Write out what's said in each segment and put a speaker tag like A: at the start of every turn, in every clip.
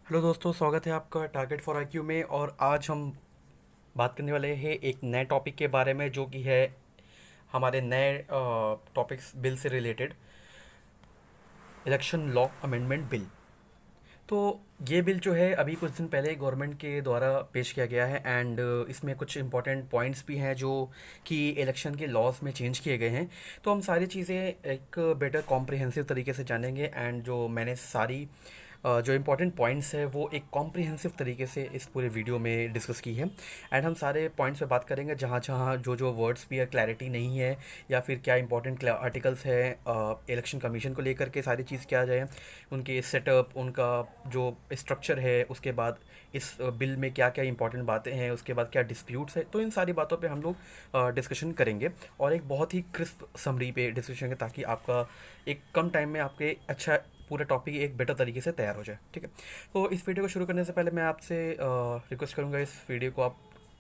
A: Hello दोस्तों, स्वागत है आपका टारगेट फॉर आईक्यू में। और आज हम बात करने वाले हैं एक नए टॉपिक के बारे में जो कि है हमारे नए टॉपिक्स बिल से related, election law amendment bill. तो ये बिल जो है अभी कुछ दिन पहले गवर्नमेंट के द्वारा पेश किया गया है एंड इसमें कुछ इंपॉर्टेंट पॉइंट्स भी हैं जो कि इलेक्शन के लॉज में चेंज किए गए हैं। तो हम सारी चीज़ें एक बेटर कॉम्प्रिहेंसिव तरीके से जानेंगे एंड जो मैंने सारी जो इम्पोर्टेंट पॉइंट्स है वो एक कॉम्प्रिहेंसिव तरीके से इस पूरे वीडियो में डिस्कस की है। एंड हम सारे पॉइंट्स पे बात करेंगे जहाँ जहाँ जो वर्ड्स भी है क्लैरिटी नहीं है या फिर क्या इंपॉर्टेंट आर्टिकल्स है इलेक्शन कमीशन को लेकर के सारी चीज़ क्या जाए, उनके सेटअप, उनका जो स्ट्रक्चर है, उसके बाद इस बिल में क्या क्या इंपॉर्टेंट बातें हैं, उसके बाद क्या डिस्प्यूट्स है। तो इन सारी बातों पे हम लोग डिस्कशन करेंगे और एक बहुत ही क्रिस्प समरी पे डिस्कशन करेंगे ताकि आपका एक कम टाइम में आपके अच्छा पूरा टॉपिक एक बेटर तरीके से तैयार हो जाए। ठीक है, तो इस वीडियो को शुरू करने से पहले मैं आपसे रिक्वेस्ट करूंगा, इस वीडियो को आप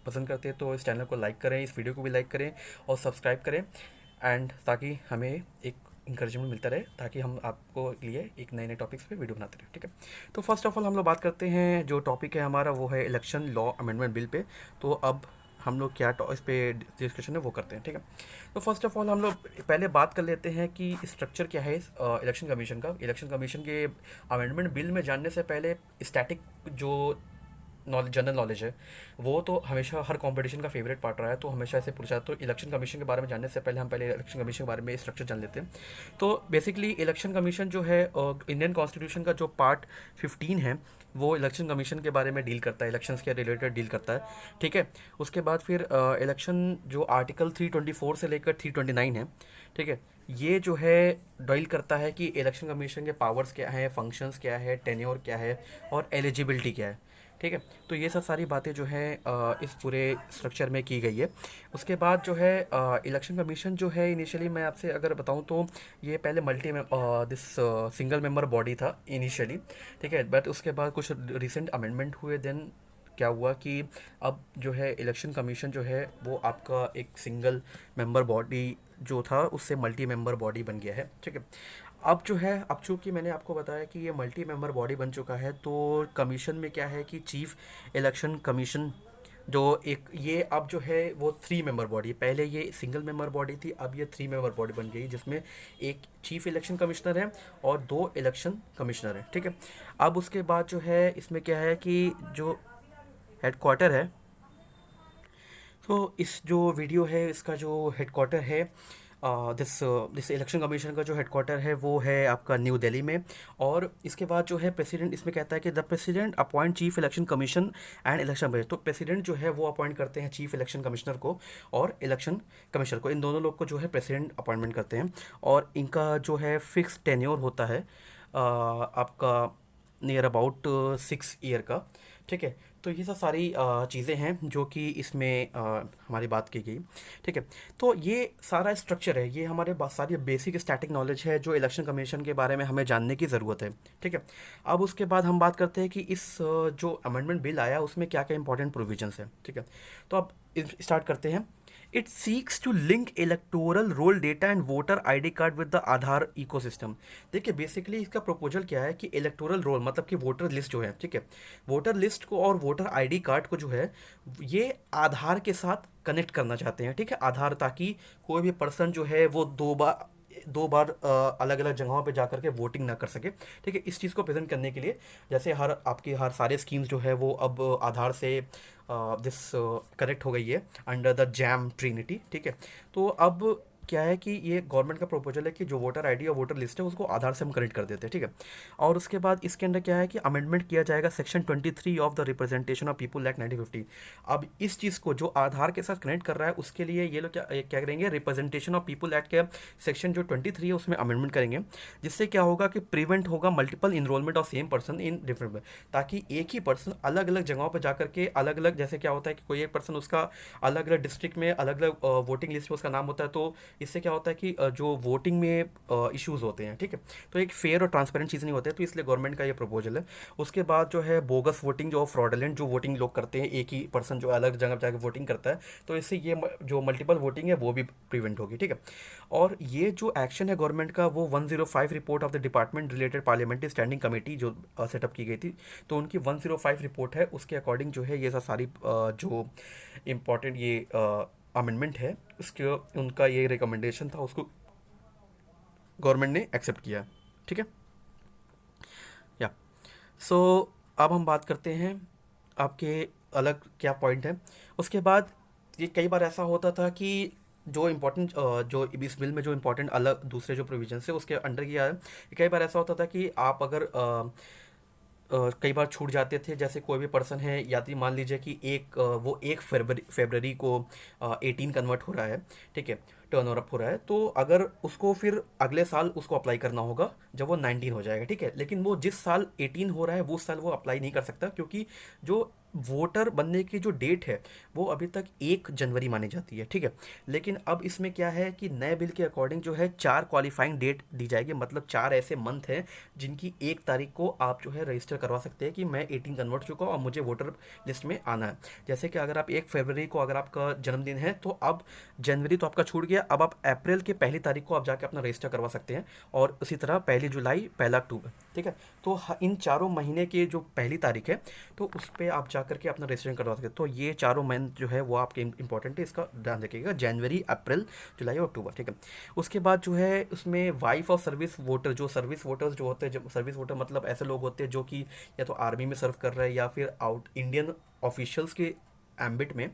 A: पसंद करते हैं तो इस चैनल को लाइक करें, इस वीडियो को भी लाइक करें और सब्सक्राइब करें एंड ताकि हमें एक इंकरेजमेंट मिलता रहे ताकि हम आपको लिए एक नए नए टॉपिक्स पे वीडियो बनाते रहे। ठीक है, तो फर्स्ट ऑफ ऑल हम लोग बात करते हैं, जो टॉपिक है हमारा वो है election law amendment bill pay. तो अब हम लोग क्या इस पे डिस्कशन है वो करते हैं। ठीक है, तो फर्स्ट ऑफ ऑल हम लोग पहले बात कर लेते हैं कि स्ट्रक्चर क्या है इलेक्शन कमीशन का। इलेक्शन कमीशन के अमेंडमेंट बिल में जानने से पहले स्टैटिक जो नॉलेज, जनरल नॉलेज है, वो तो हमेशा हर कंपटीशन का फेवरेट पार्ट रहा है। तो हमेशा ऐसे पूछा, तो इलेक्शन कमीशन के बारे में जानने से पहले हम पहले इलेक्शन कमीशन के बारे में स्ट्रक्चर जान लेते हैं। तो बेसिकली इलेक्शन कमीशन जो है इंडियन कॉन्स्टिट्यूशन का जो पार्ट 15 है वो इलेक्शन कमीशन के बारे में डील करता है, इलेक्शंस के रिलेटेड डील करता है। ठीक है, उसके बाद फिर इलेक्शन जो आर्टिकल 324 से लेकर 329 है, ठीक है, ये जो है डील करता है कि इलेक्शन कमीशन के पावर्स क्या है, फंक्शंस क्या है, टेन्योर क्या है और एलिजिबिलिटी क्या है। ठीक है, तो ये सब सारी बातें जो है इस पूरे स्ट्रक्चर में की गई है। उसके बाद जो है इलेक्शन कमीशन जो है इनिशियली मैं आपसे अगर बताऊं तो ये पहले multi this single member body था इनिशियली। ठीक है, बट उसके बाद कुछ रिसेंट अमेंडमेंट हुए, देन क्या हुआ कि अब जो है इलेक्शन कमीशन जो है वो आपका एक सिंगल मेंबर बॉडी जो था उससे मल्टी मेंबर बॉडी बन गया है। ठीक है, अब जो है, अब चूंकि मैंने आपको बताया कि ये मल्टी मेंबर बॉडी बन चुका है, तो कमीशन में क्या है कि चीफ इलेक्शन कमीशन जो एक ये अब जो है वो 3 मेंबर बॉडी, पहले ये सिंगल मेंबर बॉडी थी, अब ये 3 मेंबर बॉडी बन गई जिसमें एक चीफ इलेक्शन कमिश्नर है और 2 इलेक्शन कमिश्नर है। ठीक है, अब उसके बाद जो है इसमें क्या है कि जो हेडक्वार्टर है, तो इस जो वीडियो है इसका जो हेडक्वार्टर है, दिस दिस इलेक्शन कमीशन का जो हेडक्वार्टर है वो है आपका न्यू दिल्ली में। और इसके बाद जो है प्रेसिडेंट, इसमें कहता है कि the president appoint chief election commission and election commission. तो प्रेसिडेंट जो है वो अपॉइंट करते हैं चीफ इलेक्शन कमिश्नर को और इलेक्शन कमिश्नर को, इन दोनों लोग को जो है प्रेसिडेंट अपॉइंटमेंट करते हैं। और इनका जो है फिक्स टेन्योर होता है आपका नियर अबाउट 6 ईयर का। ठीक है, तो ये सब सारी चीज़ें हैं जो कि इसमें हमारी बात की गई। ठीक है, तो ये सारा स्ट्रक्चर है, ये हमारे सारी बेसिक स्टैटिक नॉलेज है जो इलेक्शन कमीशन के बारे में हमें जानने की ज़रूरत है। ठीक है, अब उसके बाद हम बात करते हैं कि इस जो अमेंडमेंट बिल आया उसमें क्या क्या इंपॉर्टेंट प्रोविजंस हैं। ठीक है, तो अब स्टार्ट करते हैं। It seeks to link electoral roll data and voter ID card with the Aadhaar ecosystem. देखिए बेसिकली इसका प्रपोजल क्या है कि इलेक्टोरल रोल मतलब कि वोटर लिस्ट जो है, ठीक है, वोटर लिस्ट को और वोटर आईडी कार्ड को जो है ये आधार के साथ कनेक्ट करना चाहते हैं। ठीक है, आधार, ताकि कोई भी पर्सन जो है वो दो बार अलग अलग जगहों पे जाकर के वोटिंग ना कर सके। ठीक है, इस चीज़ को प्रेजेंट करने के लिए जैसे हर सारे स्कीम्स जो है वो अब आधार से दिस कनेक्ट हो गई है अंडर द जैम ट्रिनिटी। ठीक है, तो अब क्या है कि ये गवर्नमेंट का प्रपोजल है कि जो वोटर आईडी और वोटर लिस्ट है उसको आधार से हम कनेक्ट कर देते हैं। ठीक है, और उसके बाद इसके अंदर क्या है कि अमेंडमेंट किया जाएगा section 23 of the representation of people act 1950। अब इस चीज़ को जो आधार के साथ कनेक्ट कर रहा है उसके लिए ये लोग क्या करेंगे, रिप्रेजेंटेशन ऑफ पीपल एक्ट के सेक्शन जो 23 है उसमें अमेंडमेंट करेंगे, जिससे क्या होगा कि प्रिवेंट होगा multiple enrollment of same person in different, ताकि एक ही पर्सन अलग अलग जगहों पर जाकर के अलग अलग, जैसे क्या होता है कि कोई एक पर्सन उसका अलग अलग डिस्ट्रिक्ट में अलग अलग वोटिंग लिस्ट में उसका नाम होता है, तो इससे क्या होता है कि जो वोटिंग में इश्यूज होते हैं, ठीक है, तो एक फेयर और ट्रांसपेरेंट चीज़ नहीं होते, तो इसलिए गवर्नमेंट का ये प्रपोजल है। उसके बाद जो है बोगस वोटिंग, जो फ्रॉडलेंट जो वोटिंग लोग करते हैं, एक ही पर्सन जो अलग जगह जाकर वोटिंग करता है, तो इससे ये जो मल्टीपल वोटिंग है वो भी प्रिवेंट होगी, ठीक है। और ये जो एक्शन है गवर्नमेंट का, वो 105 report of the department related parliamentary standing committee जो सेटअप की गई थी, तो उनकी 105 रिपोर्ट है, उसके अकॉर्डिंग जो है ये सारी जो इम्पोर्टेंट ये अमेंडमेंट है, उसके उनका ये रिकमेंडेशन था, उसको गवर्नमेंट ने एक्सेप्ट किया, ठीक है। या सो अब हम बात करते हैं आपके अलग क्या पॉइंट है। उसके बाद ये कई बार ऐसा होता था कि जो इम्पोर्टेंट जो इस बिल में जो इम्पोर्टेंट अलग दूसरे जो प्रोविजन है उसके अंडर किया है, कई बार ऐसा होता था कि आप अगर कई बार छूट जाते थे, जैसे कोई भी पर्सन है, यदि मान लीजिए कि वो 1 फरवरी को 18 कन्वर्ट हो रहा है, ठीक है, टर्न ओवर अप हो रहा है, तो अगर उसको फिर अगले साल उसको अप्लाई करना होगा जब वो 19 हो जाएगा, ठीक है, लेकिन वो जिस साल 18 हो रहा है वो उस साल वो अप्लाई नहीं कर सकता, क्योंकि जो वोटर बनने की जो डेट है वो अभी तक 1 जनवरी मानी जाती है, ठीक है। लेकिन अब इसमें क्या है कि नए बिल के अकॉर्डिंग जो है 4 क्वालिफाइंग डेट दी जाएगी, मतलब 4 ऐसे मंथ हैं जिनकी 1 तारीख को आप जो है रजिस्टर करवा सकते हैं कि मैं 18 कन्वर्ट चुका हूँ और मुझे वोटर लिस्ट में आना है। जैसे कि अगर आप 1 फरवरी को अगर आपका जन्मदिन है, तो अब जनवरी तो आपका छूट गया, अब आप अप्रैल के 1 तारीख को आप जाके अपना रजिस्टर करवा सकते हैं, और उसी तरह 1 जुलाई, 1 अक्टूबर, ठीक है। तो इन चारों महीने के जो 1 तारीख है, तो उस पर आप जा करके अपना रजिस्ट्रेशन करवा सकते हैं। तो ये चारों मंथ जो है वो आपके इंपॉर्टेंट है, इसका ध्यान रखिएगा, जनवरी, अप्रैल, जुलाई और अक्टूबर, ठीक है। उसके बाद जो है उसमें वाइफ और सर्विस वोटर, जो सर्विस वोटर्स जो होते हैं, जो सर्विस वोटर मतलब ऐसे लोग होते हैं जो कि या तो आर्मी में सर्व कर रहे हैं या फिर आउट इंडियन ऑफिशियल्स के एम्बिट में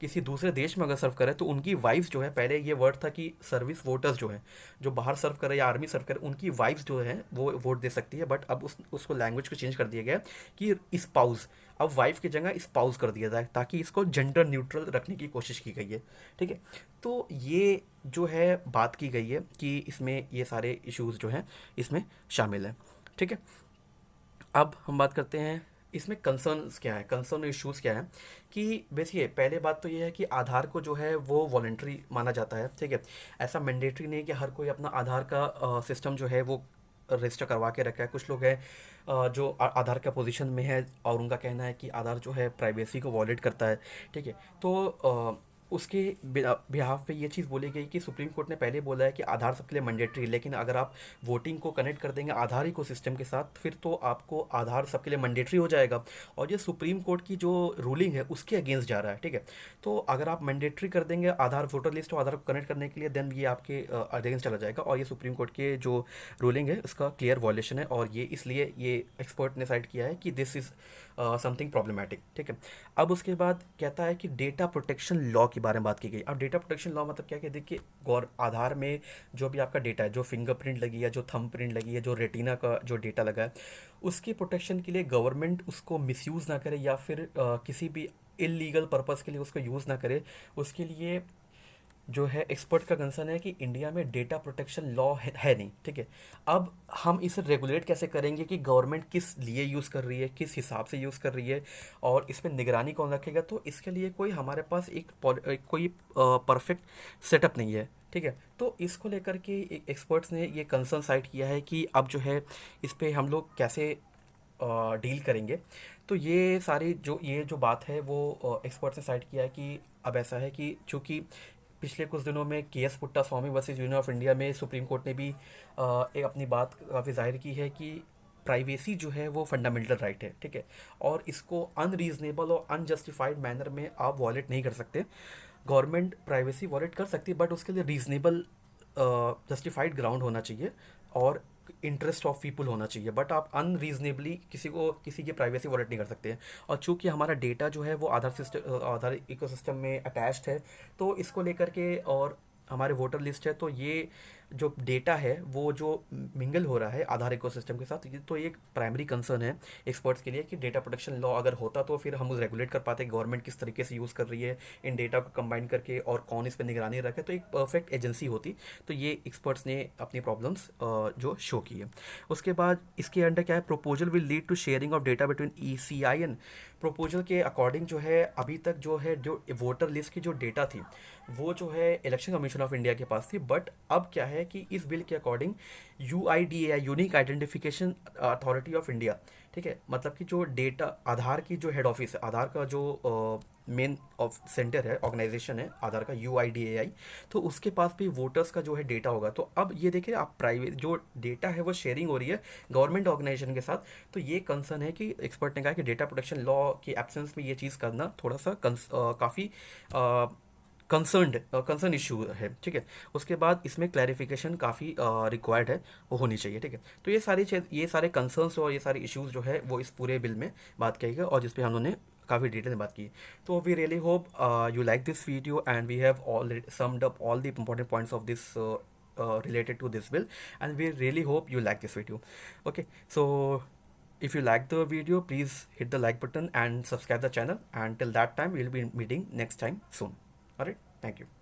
A: किसी दूसरे देश में अगर सर्व करे, तो उनकी वाइफ्स जो है, पहले ये वर्ड था कि सर्विस वोटर्स जो है जो बाहर सर्व करे या आर्मी सर्व करे, उनकी वाइफ्स जो है वो वोट दे सकती है, बट अब उसको लैंग्वेज को चेंज कर दिया गया कि स्पाउस, अब वाइफ की जगह स्पाउस कर दिया जाए, ताकि इसको जेंडर न्यूट्रल रखने की कोशिश की गई है, ठीक है। तो ये जो है बात की गई है कि इसमें ये सारे इश्यूज जो हैं इसमें शामिल हैं, ठीक है। अब हम बात करते हैं इसमें कंसर्न्स क्या है, कंसर्न इश्यूज़ क्या है। कि बेसिए पहले बात तो ये है कि आधार को जो है वो वॉलंटरी माना जाता है, ठीक है। ऐसा मैंडेटरी नहीं है कि हर कोई अपना आधार का सिस्टम जो है वो रजिस्टर करवा के रखा है। कुछ लोग हैं जो आधार का पोजीशन में है और उनका कहना है कि आधार जो है प्राइवेसी को वॉलेट करता है, ठीक है। तो उसके बिहाफ पे ये चीज़ बोली गई कि सुप्रीम कोर्ट ने पहले बोला है कि आधार सबके लिए मैंडेटरी है, लेकिन अगर आप वोटिंग को कनेक्ट कर देंगे आधार इको सिस्टम के साथ, फिर तो आपको आधार सबके लिए मैंडेटरी हो जाएगा, और ये सुप्रीम कोर्ट की जो रूलिंग है उसके अगेंस्ट जा रहा है, ठीक है। तो अगर आप मैंडेटरी कर देंगे आधार वोटर लिस्ट और आधार को कनेक्ट करने के लिए, देन ये आपके अगेंस्ट चला जाएगा, और ये सुप्रीम कोर्ट के जो रूलिंग है उसका क्लियर वॉलेशन है, और ये इसलिए ये एक्सपर्ट ने साइड किया है कि दिस इज़ समथिंग प्रॉब्लमेटिक, ठीक है। अब उसके बाद कहता है कि डेटा प्रोटेक्शन लॉ के बारे में बात की गई। अब डेटा प्रोटेक्शन लॉ मतलब क्या, कि देखिए गौर आधार में जो भी आपका डेटा है, जो फिंगरप्रिंट लगी है, जो थंब प्रिंट लगी है, जो रेटिना का जो डेटा लगा है, उसकी प्रोटेक्शन के लिए गवर्नमेंट उसको मिसयूज़ ना करे या फिर किसी भी इलीगल पर्पज़ के लिए उसको यूज़ ना करे। उसके लिए जो है एक्सपर्ट का कंसर्न है कि इंडिया में डेटा प्रोटेक्शन लॉ है नहीं, ठीक है। अब हम इसे रेगुलेट कैसे करेंगे कि गवर्नमेंट किस लिए यूज़ कर रही है, किस हिसाब से यूज़ कर रही है, और इसमें निगरानी कौन रखेगा। तो इसके लिए कोई हमारे पास कोई परफेक्ट सेटअप नहीं है, ठीक है। तो इसको लेकर के एक्सपर्ट्स ने ये कंसर्न साइट किया है कि अब जो है इस पे हम लोग कैसे डील करेंगे। तो ये जो बात है वो एक्सपर्ट्स ने साइट किया है कि अब ऐसा है कि चूँकि पिछले कुछ दिनों में KS Puttaswamy versus Union of India में सुप्रीम कोर्ट ने भी एक अपनी बात काफ़ी जाहिर की है कि प्राइवेसी जो है वो फंडामेंटल राइट है, ठीक है, और इसको अनरीजनेबल और अनजस्टिफाइड मैनर में आप वॉलेट नहीं कर सकते। गवर्नमेंट प्राइवेसी वॉलेट कर सकती है, बट उसके लिए रीजनेबल जस्टिफाइड ग्राउंड होना चाहिए और इंटरेस्ट ऑफ पीपल होना चाहिए, बट आप अनरीजनेबली किसी की प्राइवेसी वॉलेट नहीं कर सकते हैं। और चूंकि हमारा डेटा जो है वो आधार इकोसिस्टम में अटैच्ड है, तो इसको लेकर के और हमारे वोटर लिस्ट है, तो ये जो डेटा है वो जो मिंगल हो रहा है आधार इकोसिस्टम के साथ, ये तो एक प्राइमरी कंसर्न है एक्सपर्ट्स के लिए कि डेटा प्रोटेक्शन लॉ अगर होता तो फिर हम उस रेगुलेट कर पाते गवर्नमेंट किस तरीके से यूज़ कर रही है इन डेटा को कंबाइन करके और कौन इस पर निगरानी रखे, तो एक परफेक्ट एजेंसी होती। तो ये एक्सपर्ट्स ने अपनी प्रॉब्लम्स जो शो की है। उसके बाद इसके अंडर क्या है, proposal will lead to sharing of data between ECIN। Proposal के अकॉर्डिंग जो है अभी तक जो है जो वोटर लिस्ट की जो डेटा थी वो जो है इलेक्शन कमीशन ऑफ इंडिया के पास थी, बट अब क्या है कि इस बिल के according UIDAI, unique identification authority of India, ठीक है, मतलब कि जो डेटा आधार की जो हेड ऑफिस है, आधार का जो मेन ऑफ सेंटर है, ऑर्गेनाइजेशन है आधार का, UIDAI, तो उसके पास भी वोटर्स का जो है डेटा होगा। तो अब ये देखिए आप प्राइवेट जो डेटा है वो शेयरिंग हो रही है गवर्नमेंट ऑर्गेनाइजेशन के साथ। तो ये कंसर्न है कि एक्सपर्ट ने कहा कि डेटा प्रोटेक्शन लॉ की एब्सेंस में ये चीज़ करना थोड़ा सा काफ़ी कंसर्न इशू है, ठीक है। उसके बाद इसमें क्लैरिफिकेशन काफ़ी रिक्वायर्ड है, वो होनी चाहिए, ठीक है। तो ये सारे कंसर्न्स और ये सारे इश्यूज जो है वो इस पूरे बिल में बात किए गए और जिस पे हम लोगों ने काफ़ी डिटेल में बात की। तो we really hope you like this video and we have already summed up all the important points of this related to this bill, and we really hope you like this video. Okay, so if you like the video, please hit the like button and subscribe the channel, and till that time we'll be meeting next time soon. All right, thank you.